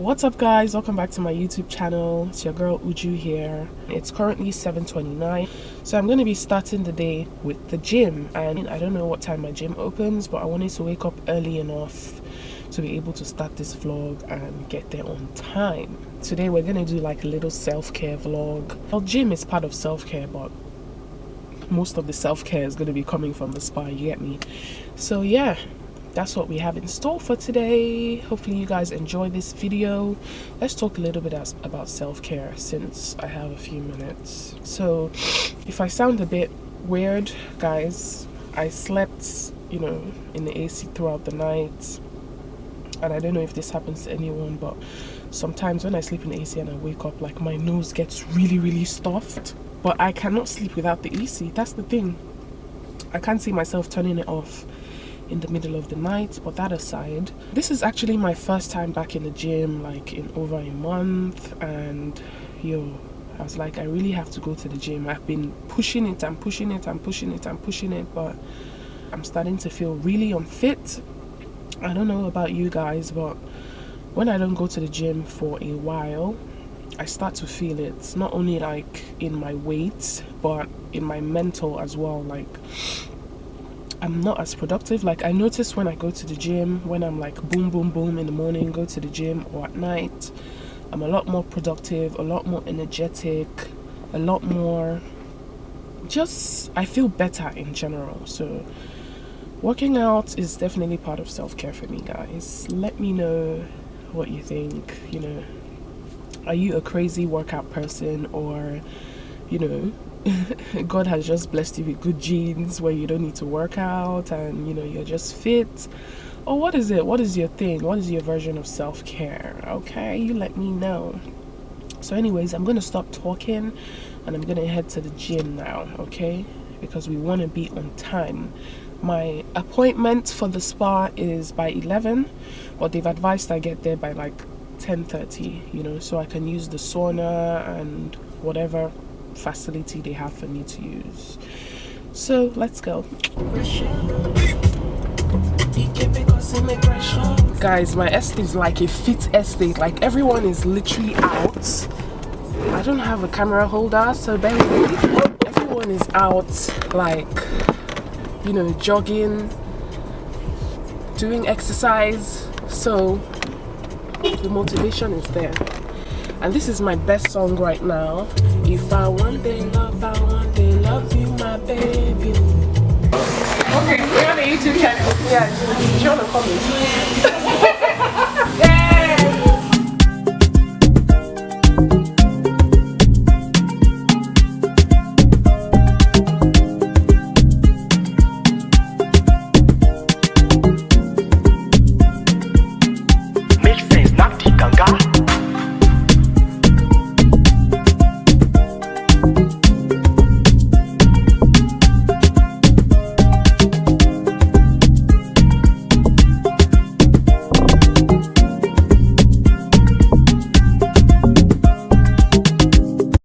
What's up guys, welcome back to my YouTube channel. It's your girl Uju here. It's currently 7:29, so I'm going to be starting the day with the gym, and I don't know what time my gym opens, but I wanted to wake up early enough to be able to start this vlog and get there on time. Today we're going to do like a little self-care vlog. Well, gym is part of self-care, but most of the self-care is going to be coming from the spa, you get me? So yeah, that's what we have in store for today. Hopefully you guys enjoy this video. Let's talk a little bit about self-care since I have a few minutes. So if I sound a bit weird, guys, I slept, in the AC throughout the night, and I don't know if this happens to anyone, but sometimes when I sleep in the AC and I wake up, like my nose gets really stuffed, but I cannot sleep without the AC. That's the thing. I can't see myself turning it off in the middle of the night. But that aside, this is actually my first time back in the gym, like in over a month, and I was like, I really have to go to the gym. I've been pushing it, but I'm starting to feel really unfit. I don't know about you guys, but when I don't go to the gym for a while, I start to feel it, not only like in my weight but in my mental as well. Like I'm not as productive. Like I notice when I go to the gym, when I'm like boom in the morning, go to the gym, or at night, I'm a lot more productive, a lot more energetic, a lot more I feel better in general. So working out is definitely part of self-care for me, guys. Let me know what you think. Are you a crazy workout person, or God has just blessed you with good genes where you don't need to work out and you're just fit? Or what is it? What is your thing? What is your version of self-care? Okay, you let me know. So anyways, I'm gonna stop talking and I'm gonna head to the gym now, okay? Because we want to be on time. My appointment for the spa is by 11, but they've advised I get there by like 10:30, so I can use the sauna and whatever facility they have for me to use. So let's go. Guys, my estate is like a fit estate. Like everyone is literally out. I don't have a camera holder, so baby, everyone is out, like jogging, doing exercise. So the motivation is there, and this is my best song right now. If I one day love you, my baby. Okay, we're on the YouTube channel. Yeah, do you want to comment?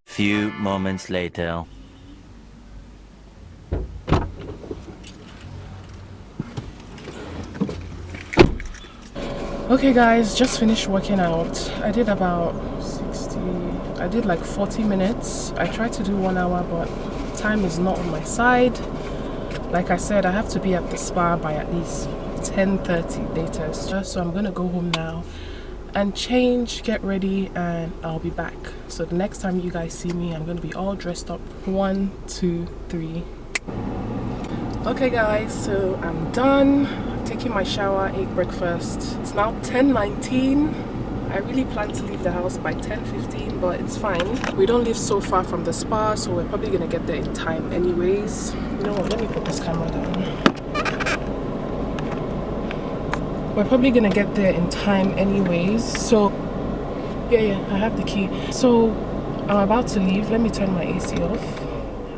Few moments later. Okay guys, just finished working out. I did about 40 minutes. I tried to do 1 hour, but time is not on my side. Like I said, I have to be at the spa by at least 10:30 latest. So I'm gonna go home now and change, get ready, and I'll be back. So the next time you guys see me, I'm gonna be all dressed up. 1, 2, 3. Okay guys, so I'm done. I'm taking my shower, ate breakfast. It's now 10:19. I really plan to leave the house by 10:15, but it's fine. We don't live so far from the spa, so we're probably gonna get there in time anyways. You know what, let me put this camera down. We're probably gonna get there in time anyways. So yeah, I have the key. So I'm about to leave. Let me turn my AC off.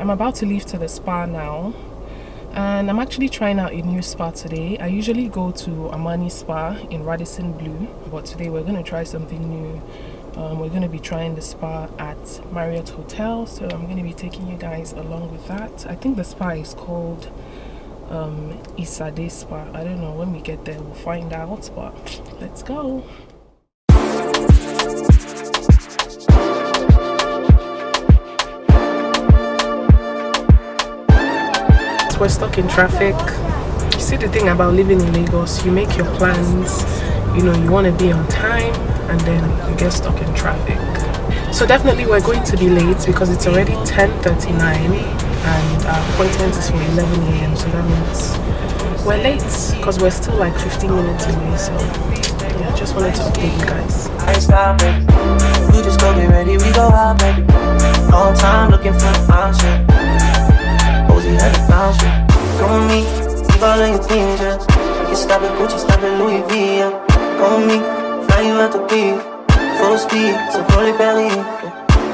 I'm about to leave to the spa now, and I'm actually trying out a new spa today. I usually go to Amani Spa in Radisson Blue, but today we're gonna try something new. We're gonna be trying the spa at Marriott Hotel, so I'm gonna be taking you guys along with that. I think the spa is called Isade Spa. I don't know, when we get there we'll find out, but let's go. We're stuck in traffic. You see, the thing about living in Lagos, you make your plans, you know, you want to be on time, and then you get stuck in traffic. So definitely we're going to be late because it's already 10:39 and our appointment is for 11 a.m. So that means we're late because we're still like 15 minutes away. So yeah, just wanted to update you guys. I stop it. You just go get ready, we go out, baby. Long time looking for the function. Posey had the function. Come with me, leave all of your things, yeah. You can stop at Gucci, stop at Louis V, yeah. Come with me, fly you out the beef. Full speed, so pull it belly.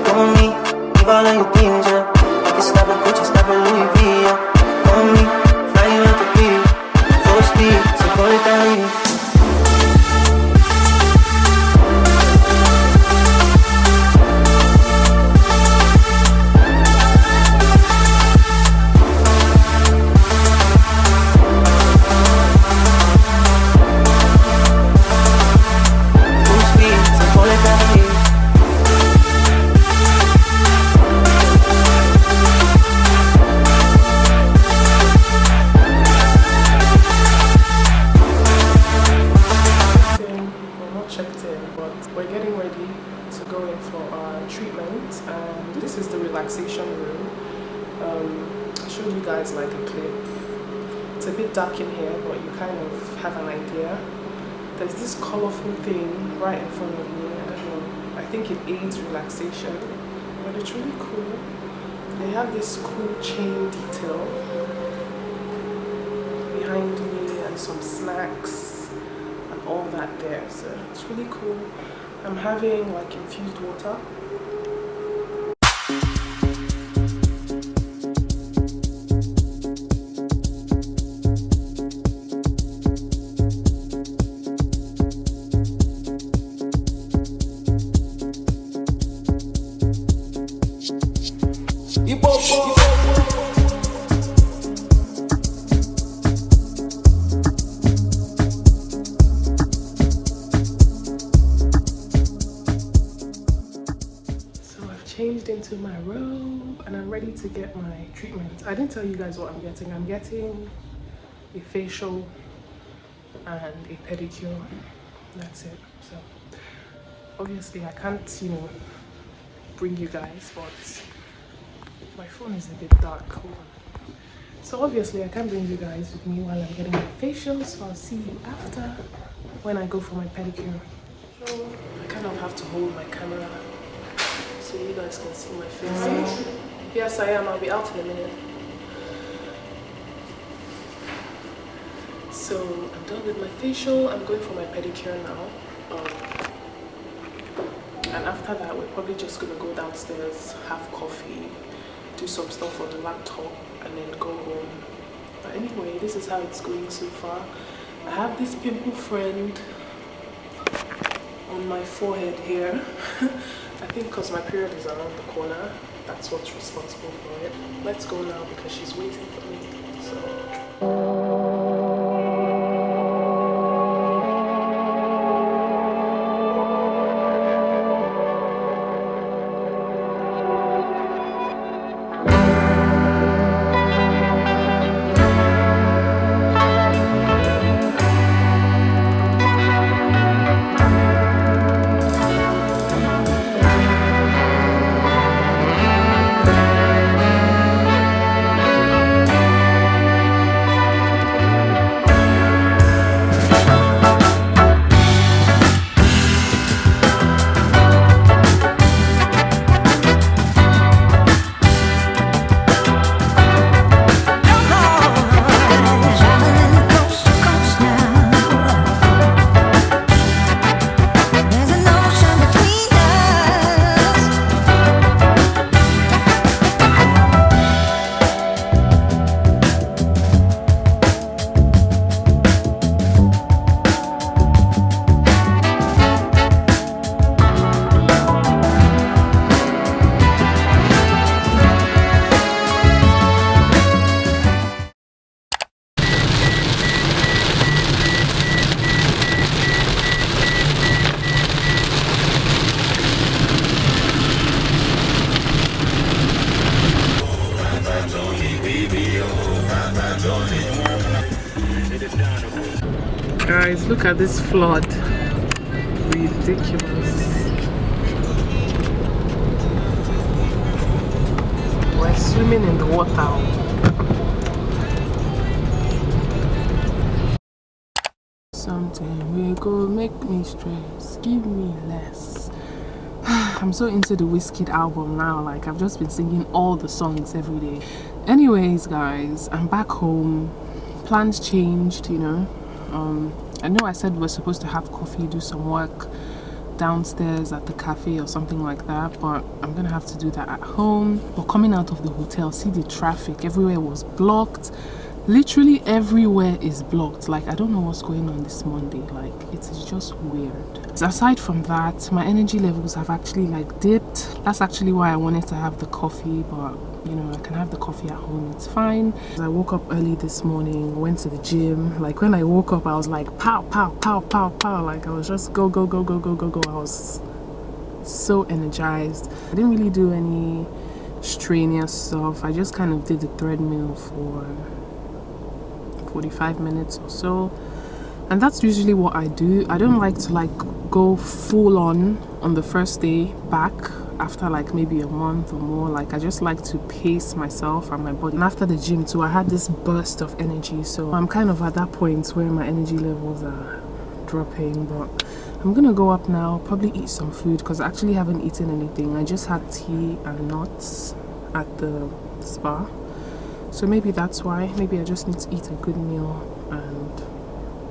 Come with me, leave all of your things, yeah. You can stop at Gucci, stop at Louis V, yeah. Come with me, fly you out the beef. Full speed, so pull it belly. Relaxation room. I showed you guys like a clip. It's a bit dark in here, but you kind of have an idea. There's this colorful thing right in front of me. I don't know. I think it aids relaxation, but it's really cool. They have this cool chain detail behind me and some snacks and all that there. So it's really cool. I'm having like infused water. Changed into my robe and I'm ready to get my treatment. I didn't tell you guys what I'm getting. I'm getting a facial and a pedicure. That's it. So obviously I can't, you know, bring you guys, but my phone is a bit dark. Hold on. So obviously I can't bring you guys with me while I'm getting my facial, so I'll see you after when I go for my pedicure. So I kind of have to hold my camera so you guys can see my face. Yes, I am. I'll be out in a minute. So I'm done with my facial. I'm going for my pedicure now. And after that, we're probably just gonna go downstairs, have coffee, do some stuff on the laptop, and then go home. But anyway, this is how it's going so far. I have this pimple friend on my forehead here. I think because my period is around the corner, that's what's responsible for it. Let's go now because she's waiting for me. So. Guys, look at this flood. Ridiculous. We're swimming in the water. Something will go make me stress, give me less. I'm so into the Wizkid album now, like I've just been singing all the songs every day. Anyways guys, I'm back home. Plans changed, you know. I know I said we're supposed to have coffee, do some work downstairs at the cafe or something like that, but I'm gonna have to do that at home. But coming out of the hotel, see the traffic everywhere was blocked. Literally everywhere is blocked. Like I don't know what's going on this Monday, like it is just weird. Aside from that, my energy levels have actually like dipped. That's actually why I wanted to have the coffee, but you know, I can have the coffee at home, it's fine. I woke up early this morning, went to the gym. Like when I woke up I was like pow pow pow pow pow, like I was just go go go go go go go. I was so energized. I didn't really do any strenuous stuff. I just kind of did the treadmill for 45 minutes or so, and that's usually what I do. I don't like to like go full on the first day back after like maybe a month or more. Like I just like to pace myself and my body. And after the gym too, I had this burst of energy, so I'm kind of at that point where my energy levels are dropping. But I'm gonna go up now, probably eat some food because I actually haven't eaten anything. I just had tea and nuts at the spa. So maybe that's why. Maybe I just need to eat a good meal and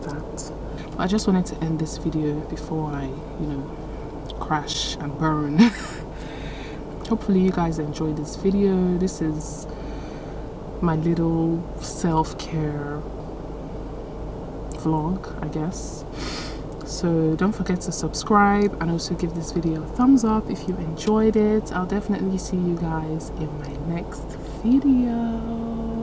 that. But I just wanted to end this video before I, you know, crash and burn. Hopefully you guys enjoyed this video. This is my little self-care vlog, I guess. So don't forget to subscribe and also give this video a thumbs up if you enjoyed it. I'll definitely see you guys in my next video.